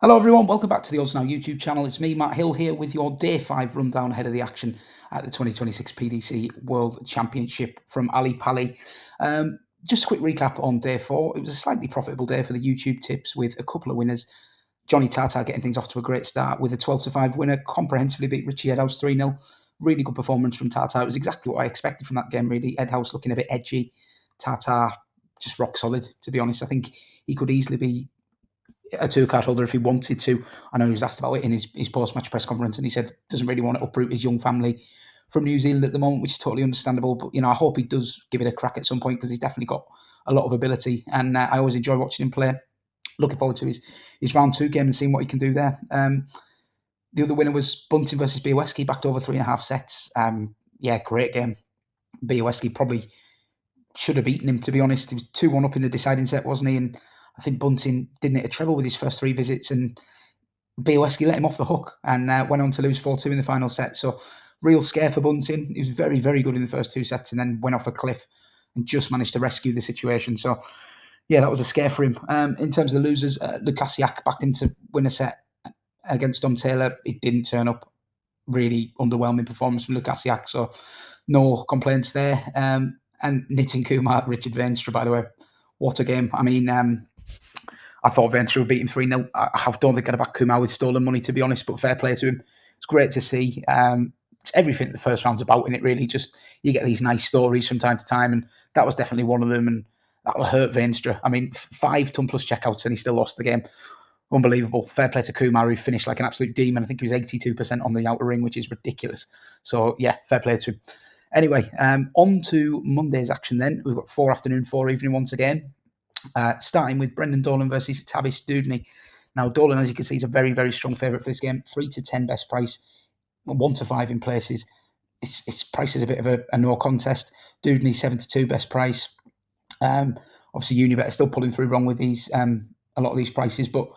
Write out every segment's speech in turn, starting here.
Hello everyone, welcome back to the Odds Now YouTube channel. It's me, Matt Hill, here with your Day 5 rundown ahead of the action at the 2026 PDC World Championship from Ali Pali. Just a quick recap on Day 4. It was a slightly profitable day for the YouTube tips with a couple of winners. Johnny Tata getting things off to a great start with a 12-5 winner, comprehensively beat Richie Edhouse 3-0. Really good performance from Tata. It was exactly what I expected from that game, really. Edhouse looking a bit edgy. Tata just rock solid, to be honest. I think he could easily be a two-card holder if he wanted to. I know he was asked about it in his post-match press conference, and he said doesn't really want to uproot his young family from New Zealand at the moment, which is totally understandable. But I hope he does give it a crack at some point because he's definitely got a lot of ability, and I always enjoy watching him play. Looking forward to his round 2 game and seeing what he can do there. The other winner was Bunting versus Białowski, backed over 3.5 sets. Great game. Białowski probably should have beaten him, to be honest. He was 2-1 up in the deciding set, wasn't he? And I think Bunting didn't hit a treble with his first 3 visits, and Białowski let him off the hook and went on to lose 4-2 in the final set. So real scare for Bunting. He was very, very good in the first 2 sets and then went off a cliff and just managed to rescue the situation. So, yeah, that was a scare for him. In terms of the losers, Lukasiak backed him to win a set against Dom Taylor. It didn't turn up. Really underwhelming performance from Lukasiak, so no complaints there. And Nitin Kumar, Richard Veenstra, by the way, what a game. I mean, I thought Veenstra would beat him 3-0. I don't think I'd have backed Kumar with stolen money, to be honest, but fair play to him. It's great to see. It's everything the first round's about, in it, really. Just you get these nice stories from time to time, and that was definitely one of them, and that will hurt Veenstra. I mean, 5 ton-plus checkouts, and he still lost the game. Unbelievable. Fair play to Kumar, who finished like an absolute demon. I think he was 82% on the outer ring, which is ridiculous. So, yeah, fair play to him. Anyway, on to Monday's action then. We've got 4 afternoon, 4 evening once again. Starting with Brendan Dolan versus Tavis Dudney. Now, Dolan, as you can see, is a very, very strong favourite for this game. 3-10 best price, 1-5 in places. Its price is a bit of a no contest. Dudney 7-2 best price. Obviously, Unibet is still pulling through wrong with these a lot of these prices, but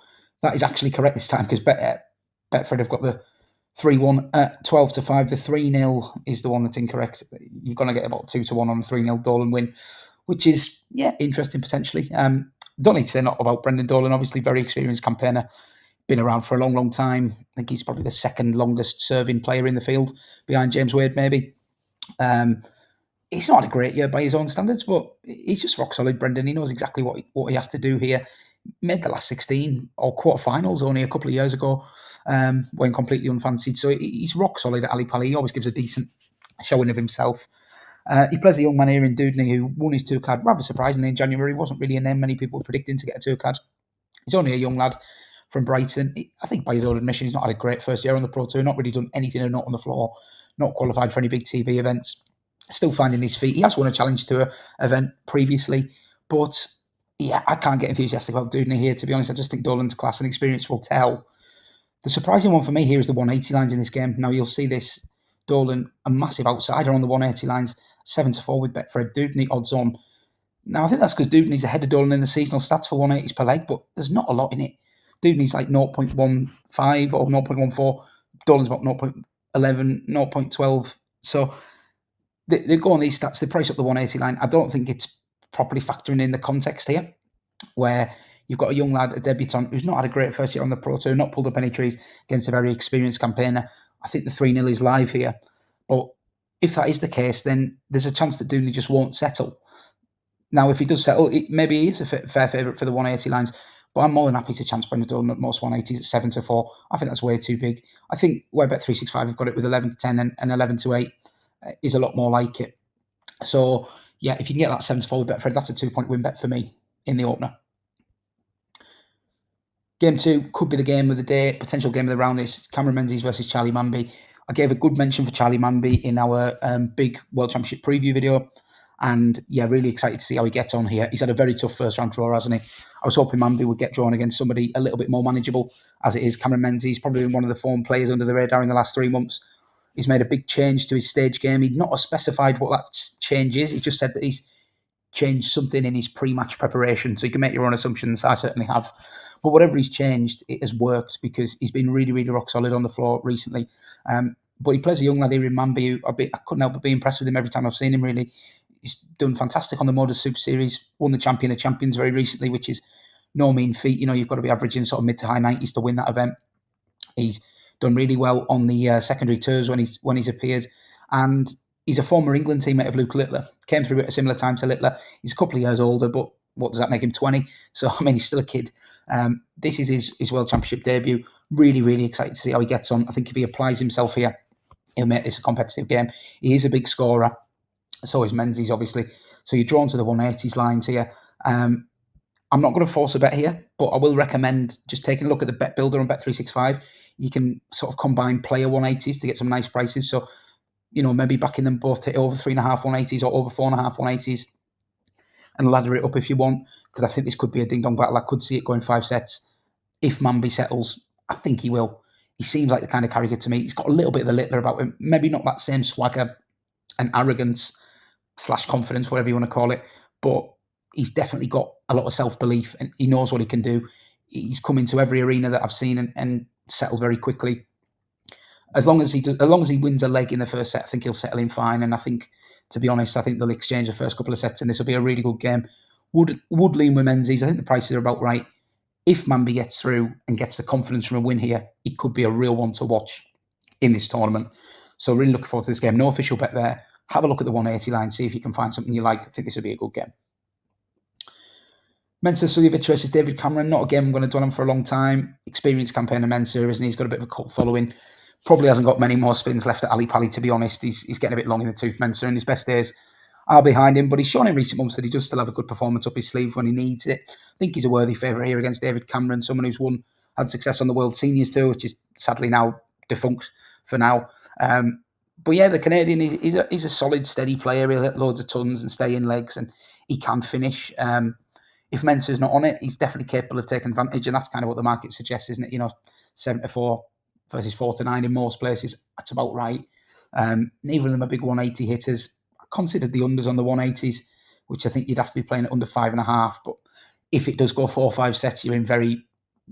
that is actually correct this time because Betfred have got the 3-1 at 12-5. The 3-0 is the one that's incorrect. You're going to get about 2-1 on a 3-0 Dolan win, which is, interesting potentially. Don't need to say not about Brendan Dolan, obviously very experienced campaigner, been around for a long, long time. I think he's probably the second longest serving player in the field, behind James Wade maybe. He's not had a great year by his own standards, but he's just rock solid, Brendan. He knows exactly what he has to do here. Made the last 16 or quarterfinals only a couple of years ago, when completely unfancied. So he's rock solid at Ali Pali. He always gives a decent showing of himself. He plays a young man here in Dudney who won his 2-card rather surprisingly in January. He wasn't really a name many people were predicting to get a 2-card. He's only a young lad from Brighton. I think by his own admission, he's not had a great first year on the Pro Tour, not really done anything or not on the floor, not qualified for any big TV events. Still finding his feet. He has won a challenge tour event previously, but I can't get enthusiastic about Dudney here, to be honest. I just think Dolan's class and experience will tell. The surprising one for me here is the 180 lines in this game. Now, you'll see this. Dolan, a massive outsider on the 180 lines, 7-4 with Betfred. Dudney odds on. Now, I think that's because Dudeney's ahead of Dolan in the seasonal stats for 180s per leg, but there's not a lot in it. Dudeney's like 0.15 or 0.14. Dolan's about 0.11, 0.12. So they go on these stats, they price up the 180 line. I don't think it's properly factoring in the context here, where you've got a young lad, a debutant, who's not had a great first year on the Pro Tour, not pulled up any trees against a very experienced campaigner. I think the 3-0 is live here. But if that is the case, then there's a chance that Dudney just won't settle. Now, if he does settle, maybe he is a fair favourite for the 180 lines, but I'm more than happy to chance Brendan Dolan at most 180s at 7-4. I think that's way too big. I think where Bet365 have got it with 11-10 and 11-8 is a lot more like it. So, yeah, if you can get that 7-4 with Betfred, that's a 2-point win bet for me in the opener. Game 2 could be the game of the day, potential game of the round is Cameron Menses versus Charlie Mambi. I gave a good mention for Charlie Mambi in our big World Championship preview video. And, really excited to see how he gets on here. He's had a very tough first round draw, hasn't he? I was hoping Mambi would get drawn against somebody a little bit more manageable, as it is. Cameron Menzies, probably been one of the form players under the radar in the last 3 months. He's made a big change to his stage game. He'd not specified what that change is. He just said that he's changed something in his pre-match preparation. So you can make your own assumptions. I certainly have. But whatever he's changed, it has worked because he's been really, really rock solid on the floor recently. But he plays a young lad here in Mambi who I couldn't help but be impressed with him every time I've seen him, really. He's done fantastic on the Modus Super Series, won the Champion of Champions very recently, which is no mean feat. You've got to be averaging sort of mid to high 90s to win that event. He's done really well on the secondary tours when he's appeared, and he's a former England teammate of Luke Littler. Came through at a similar time to Littler. He's a couple of years older, but what does that make him, 20? So, I mean, he's still a kid. This is his World Championship debut. Really, really excited to see how he gets on. I think if he applies himself here, he'll make this a competitive game. He is a big scorer. So is Menses, obviously. So you're drawn to the 180s lines here. I'm not going to force a bet here, but I will recommend just taking a look at the bet builder on Bet365. You can sort of combine player 180s to get some nice prices. So, maybe backing them both to over 3.5 180s or over 4.5 180s and ladder it up if you want, because I think this could be a ding-dong battle. I could see it going 5 sets. If Mambi settles, I think he will. He seems like the kind of character to me. He's got a little bit of the Littler about him. Maybe not that same swagger and arrogance / confidence, whatever you want to call it, but he's definitely got a lot of self-belief and he knows what he can do. He's come into every arena that I've seen and settled very quickly. As long as he wins a leg in the first set, I think he'll settle in fine. And I think, to be honest, I think they'll exchange the first couple of sets and this will be a really good game. Would lean with Menses. I think the prices are about right. If Mambi gets through and gets the confidence from a win here, it could be a real one to watch in this tournament. So really looking forward to this game. No official bet there. Have a look at the 180 line, see if you can find something you like. I think this will be a good game. Menses Suljovic versus David Cameron. Not a game I'm going to dwell on for a long time. Experienced campaigner Menses, isn't he? He's got a bit of a cult following. Probably hasn't got many more spins left at Ali Pali, to be honest. He's getting a bit long in the tooth, Menses, and his best days are behind him. But he's shown in recent months that he does still have a good performance up his sleeve when he needs it. I think he's a worthy favourite here against David Cameron, someone who's had success on the World Seniors Tour, which is sadly now defunct for now. But yeah, the Canadian, he's a solid, steady player. He'll hit loads of tons and stay in legs, and he can finish. If Menses is not on it, he's definitely capable of taking advantage, and that's kind of what the market suggests, isn't it? 7-4 versus 4-9 in most places. That's about right. Neither of them are big 180 hitters. I considered the unders on the 180s, which I think you'd have to be playing at under 5.5. But if it does go 4 or 5 sets, you're in very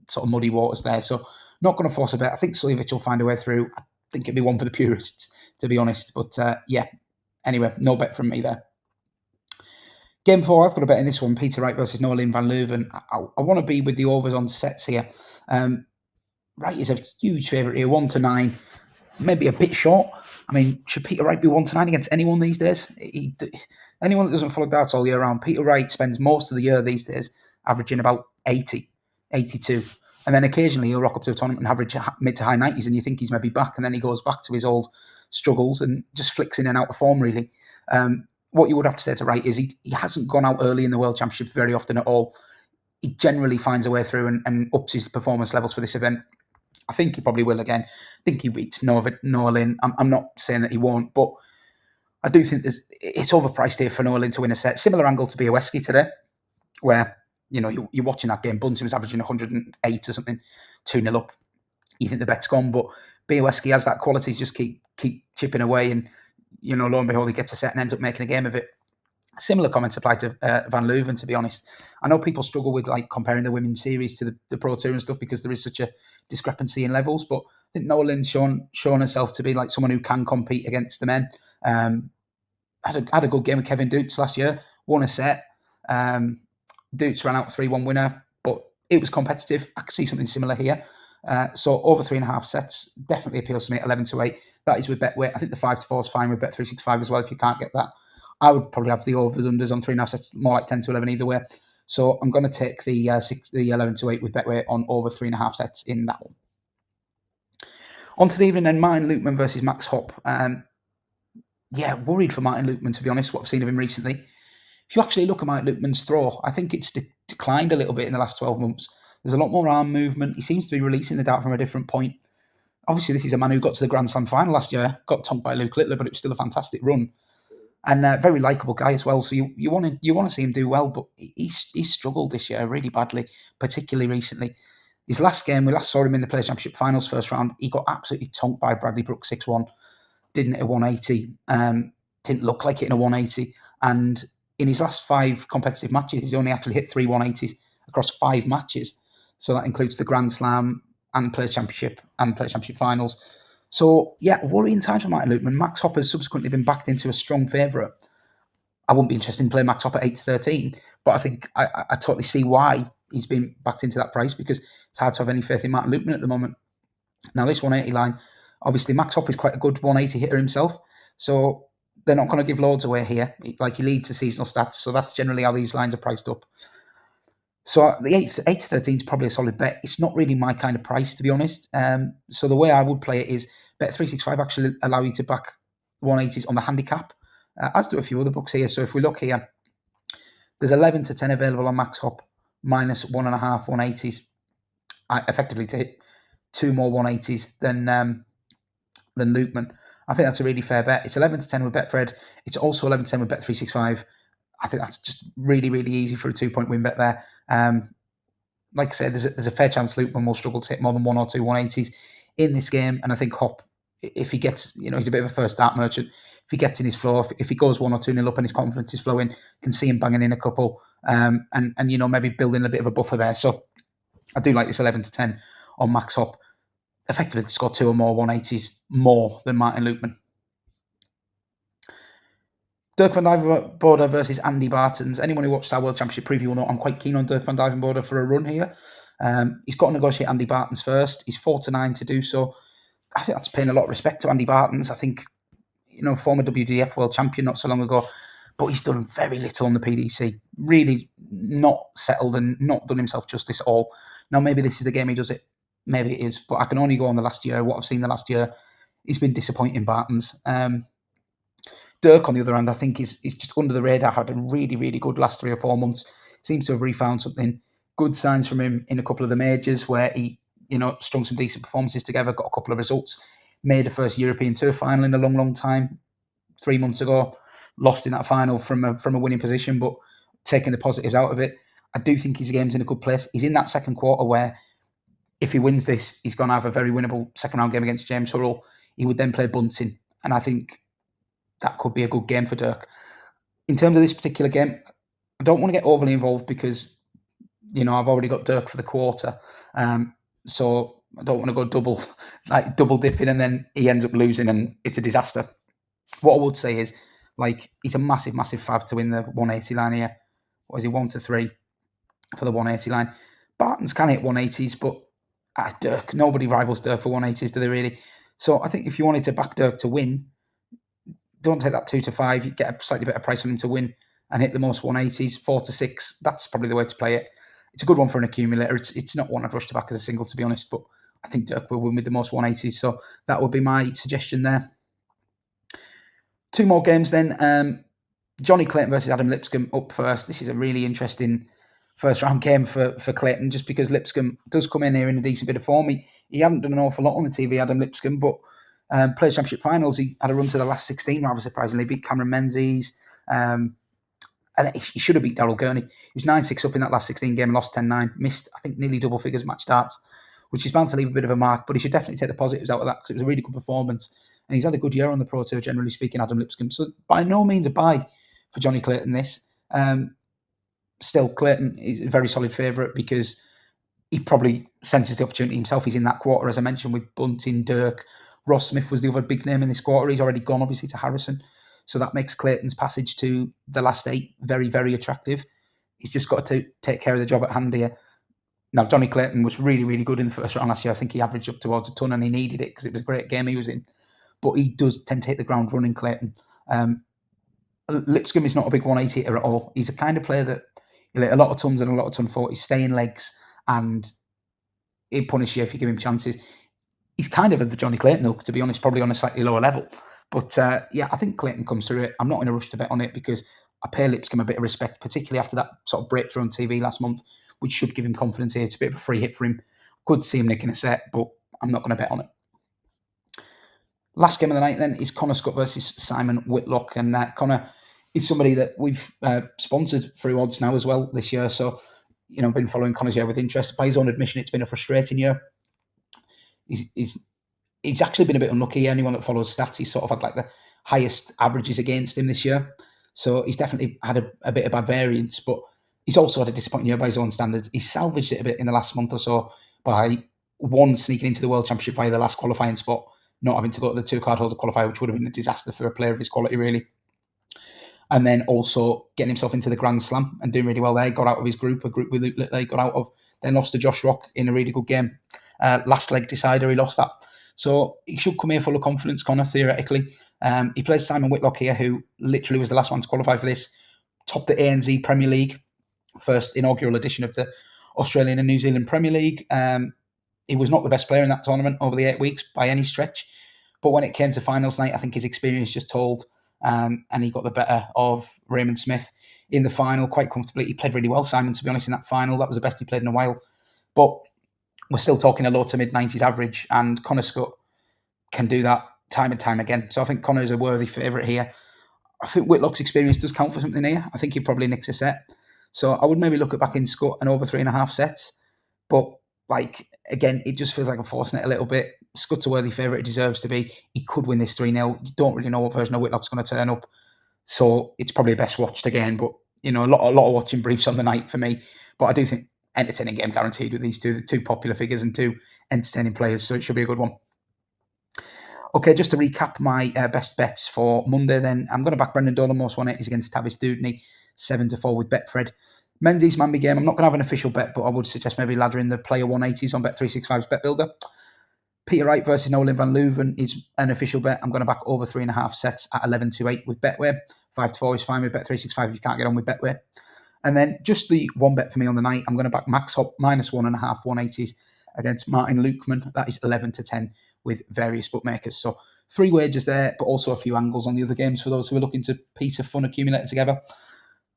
sort of muddy waters there. So not going to force a bet. I think Suljovic will find a way through. I think it'd be one for the purists, to be honest. But yeah, anyway, no bet from me there. Game 4, I've got a bet in this one. Peter Wright versus Noa-Lyn van Leuven. I want to be with the overs on sets here. Wright is a huge favourite here, 1-9. Maybe a bit short. I mean, should Peter Wright be 1-9 against anyone these days? Anyone that doesn't follow darts all year round, Peter Wright spends most of the year these days averaging about 80, 82. And then occasionally he'll rock up to a tournament and average mid to high 90s and you think he's maybe back, and then he goes back to his old struggles and just flicks in and out of form, really. What you would have to say to Wright is he hasn't gone out early in the World Championship very often at all. He generally finds a way through and ups his performance levels for this event. I think he probably will again. I think he beats Noa-Lyn. I'm not saying that he won't, but I do think it's overpriced here for Noa-Lyn to win a set. Similar angle to Białowieski today, where you're watching that game. Bunting was averaging 108 or something, 2-0 up. You think the bet's gone, but Białowieski has that quality to just keep chipping away, and lo and behold, he gets a set and ends up making a game of it. Similar comments apply to Van Leuven, to be honest. I know people struggle with comparing the women's series to the Pro Tour and stuff because there is such a discrepancy in levels, but I think Noa-Lyn's shown herself to be like someone who can compete against the men. Had a good game with Kevin Dukes last year, won a set. Dukes ran out 3-1 winner, but it was competitive. I could see something similar here. So over 3.5 sets definitely appeals to me at 11-8. That is with Betway. I think the 5-4 is fine with Bet365 as well if you can't get that. I would probably have the overs unders on 3.5 sets, more like 10-11 either way. So I'm going to take the 11-8 with Betway on over 3.5 sets in that one. On to the evening then, Martin Lukeman versus Max Hopp. Worried for Martin Lukeman, to be honest, what I've seen of him recently. If you actually look at Martin Lukeman's throw, I think it's declined a little bit in the last 12 months. There's a lot more arm movement. He seems to be releasing the dart from a different point. Obviously, this is a man who got to the Grand Slam final last year, got tonked by Luke Littler, but it was still a fantastic run. And a very likeable guy as well. So you want to see him do well, but he's struggled this year really badly, particularly recently. His last game, we last saw him in the Players Championship Finals first round. He got absolutely tonked by Bradley Brooks 6-1. Didn't hit a 180. Didn't look like hitting a 180. And in his last 5 competitive matches, he's only actually hit 3 180s across 5 matches. So that includes the Grand Slam and Players Championship and Players Championship Finals. So, worrying times for Martin Lukeman. Max Hopp has subsequently been backed into a strong favourite. I wouldn't be interested in playing Max Hopp at 8-13, but I think I totally see why he's been backed into that price because it's hard to have any faith in Martin Lukeman at the moment. Now, this 180 line, obviously, Max Hopp is quite a good 180 hitter himself, so they're not going to give loads away here. Like, he leads the seasonal stats, so that's generally how these lines are priced up. So the 8 to 13 is probably a solid bet. It's not really my kind of price, to be honest. So the way I would play it is Bet365 actually allow you to back 180s on the handicap, as do a few other books here. So if we look here, there's 11 to 10 available on Max Hopp, minus 1.5 180s, effectively to hit 2 more 180s than Lukeman. I think that's a really fair bet. It's 11 to 10 with Betfred. It's also 11 to 10 with Bet365. I think that's just really, really easy for a 2-point win bet there. Like I said, there's a fair chance Lukeman will struggle to hit more than 1 or 2 180s in this game. And I think Hopp, if he gets, he's a bit of a first start merchant. If he gets in his flow, if he goes 1 or 2 nil up and his confidence is flowing, can see him banging in a couple, and maybe building a bit of a buffer there. So I do like this 11 to 10 on Max Hopp. Effectively to score 2 or more 180s more than Martin Lukeman. Dirk van Duijvenbode versus Andy Baetens. Anyone who watched our World Championship preview will know I'm quite keen on Dirk van Duijvenbode for a run here. He's got to negotiate Andy Baetens first. He's 4-9 to do so. I think that's paying a lot of respect to Andy Baetens. I think, former WDF World Champion not so long ago, but he's done very little on the PDC. Really not settled and not done himself justice at all. Now, maybe this is the game he does it. Maybe it is, but I can only go on the last year. What I've seen the last year, he's been disappointing, Baetens. Dirk, on the other hand, I think is just under the radar. Had a really, really good last 3 or 4 months. Seems to have refound something. Good signs from him in a couple of the majors where he, strung some decent performances together, got a couple of results, made a first European Tour final in a long, long time, 3 months ago. Lost in that final from a winning position, but taking the positives out of it. I do think his game's in a good place. He's in that second quarter where if he wins this, he's going to have a very winnable second round game against James Hurrell. He would then play Bunting, and I think that could be a good game for Dirk. In terms of this particular game, I don't want to get overly involved because, I've already got Dirk for the quarter. So I don't want to go double dipping and then he ends up losing and it's a disaster. What I would say is, he's a massive, massive fav to win the 180 line here. What is he, 1 to 3 for the 180 line? Baetens can hit 180s, but Dirk, nobody rivals Dirk for 180s, do they really? So I think if you wanted to back Dirk to win, don't take that 2 to 5. You get a slightly better price on him to win and hit the most 180s, 4 to 6. That's probably the way to play it. It's a good one for an accumulator. It's not one I'd rush to back as a single, to be honest, but I think Dirk will win with the most 180s. So that would be my suggestion there. 2 more games then. Johnny Clayton versus Adam Lipkcom up first. This is a really interesting first round game for Clayton, just because Lipkcom does come in here in a decent bit of form. He hadn't done an awful lot on the TV, Adam Lipkcom, but Players Championship finals, he had a run to the last 16, rather surprisingly. Beat Cameron Menses. And he should have beat Daryl Gurney. He was 9-6 up in that last 16 game and lost 10-9. Missed, I think, nearly double figures match starts, which is bound to leave a bit of a mark, but he should definitely take the positives out of that because it was a really good performance. And he's had a good year on the Pro Tour, generally speaking, Adam Lipkcom. So by no means a buy for Johnny Clayton this. Still, Clayton is a very solid favourite because he probably senses the opportunity himself. He's in that quarter, as I mentioned, with Bunting, Dirk. Ross Smith was the other big name in this quarter. He's already gone, obviously, to Harrison. So that makes Clayton's passage to the last 8 very, very attractive. He's just got to take care of the job at hand here. Now, Johnny Clayton was really, really good in the first round last year. I think he averaged up towards a ton and he needed it because it was a great game he was in. But he does tend to hit the ground running, Clayton. Lipkcom is not a big 180 hitter at all. He's a kind of player that he'll hit a lot of tons and a lot of ton 40s, stay in legs, and he'll punish you if you give him chances. He's kind of at the Johnny Clayton ilk, to be honest, probably on a slightly lower level. But I think Clayton comes through it. I'm not in a rush to bet on it because I pay Lipkcom a bit of respect, particularly after that sort of breakthrough on TV last month, which should give him confidence here. It's a bit of a free hit for him. Could see him nicking a set, but I'm not going to bet on it. Last game of the night then is Connor Scutt versus Simon Whitlock. And Connor is somebody that we've sponsored through odds now as well this year. So, been following Connor's year with interest. By his own admission, it's been a frustrating year. He's actually been a bit unlucky. Anyone that follows stats, he's sort of had the highest averages against him this year. So he's definitely had a bit of bad variance, but he's also had a disappointing year by his own standards. He's salvaged it a bit in the last month or so by sneaking into the World Championship via the last qualifying spot, not having to go to the 2-card holder qualifier, which would have been a disaster for a player of his quality, really. and then also getting himself into the Grand Slam and doing really well there. Got out of his group, a group with Luke they got out of, then lost to Josh Rock in a really good game. Last leg decider, he lost that. So he should come here full of confidence, Connor, theoretically. He plays Simon Whitlock here, who literally was the last one to qualify for this. Topped the ANZ Premier League, first inaugural edition of the Australian and New Zealand Premier League. He was not the best player in that tournament over the 8 weeks by any stretch. But when it came to finals night, I think his experience just told, and he got the better of Raymond Smith in the final quite comfortably. He played really well, Simon, to be honest, in that final. That was the best he played in a while. But we're still talking a low to mid-90s average, and Connor Scutt can do that time and time again. So I think Connor's a worthy favourite here. I think Whitlock's experience does count for something here. I think he probably nicks a set. So I would maybe look at backing Scutt and over 3.5 sets. But, like, again, it just feels like I'm forcing it a little bit. Scutt's a worthy favourite. He deserves to be. He could win this 3-0. You don't really know what version of Whitlock's going to turn up. So it's probably best watched again. But, you know, a lot of watching briefs on the night for me. But I do think entertaining game guaranteed with these two popular figures and two entertaining players. So it should be a good one. Okay, just to recap my best bets for Monday then. I'm going to back Brendan Dolan most 180s against Tavis Dudeney, 7-4 with Betfred. Menses Mambi game, I'm not going to have an official bet, but I would suggest maybe laddering the player 180s on Bet365's Bet Builder. Peter Wright versus Noa-Lyn van Leuven is an official bet. I'm going to back over 3.5 sets at 11-8 with Betway. 5-4 is fine with Bet365 if you can't get on with Betway. And then just the one bet for me on the night, I'm going to back Max Hopp -1.5 180s against Martin Lukeman. That is 11-10 with various bookmakers. So 3 wagers there, but also a few angles on the other games for those who are looking to piece of fun accumulated together.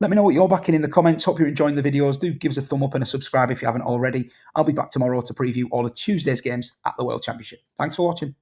Let me know what you're backing in the comments. Hope you're enjoying the videos. Do give us a thumb up and a subscribe if you haven't already. I'll be back tomorrow to preview all of Tuesday's games at the World Championship. Thanks for watching.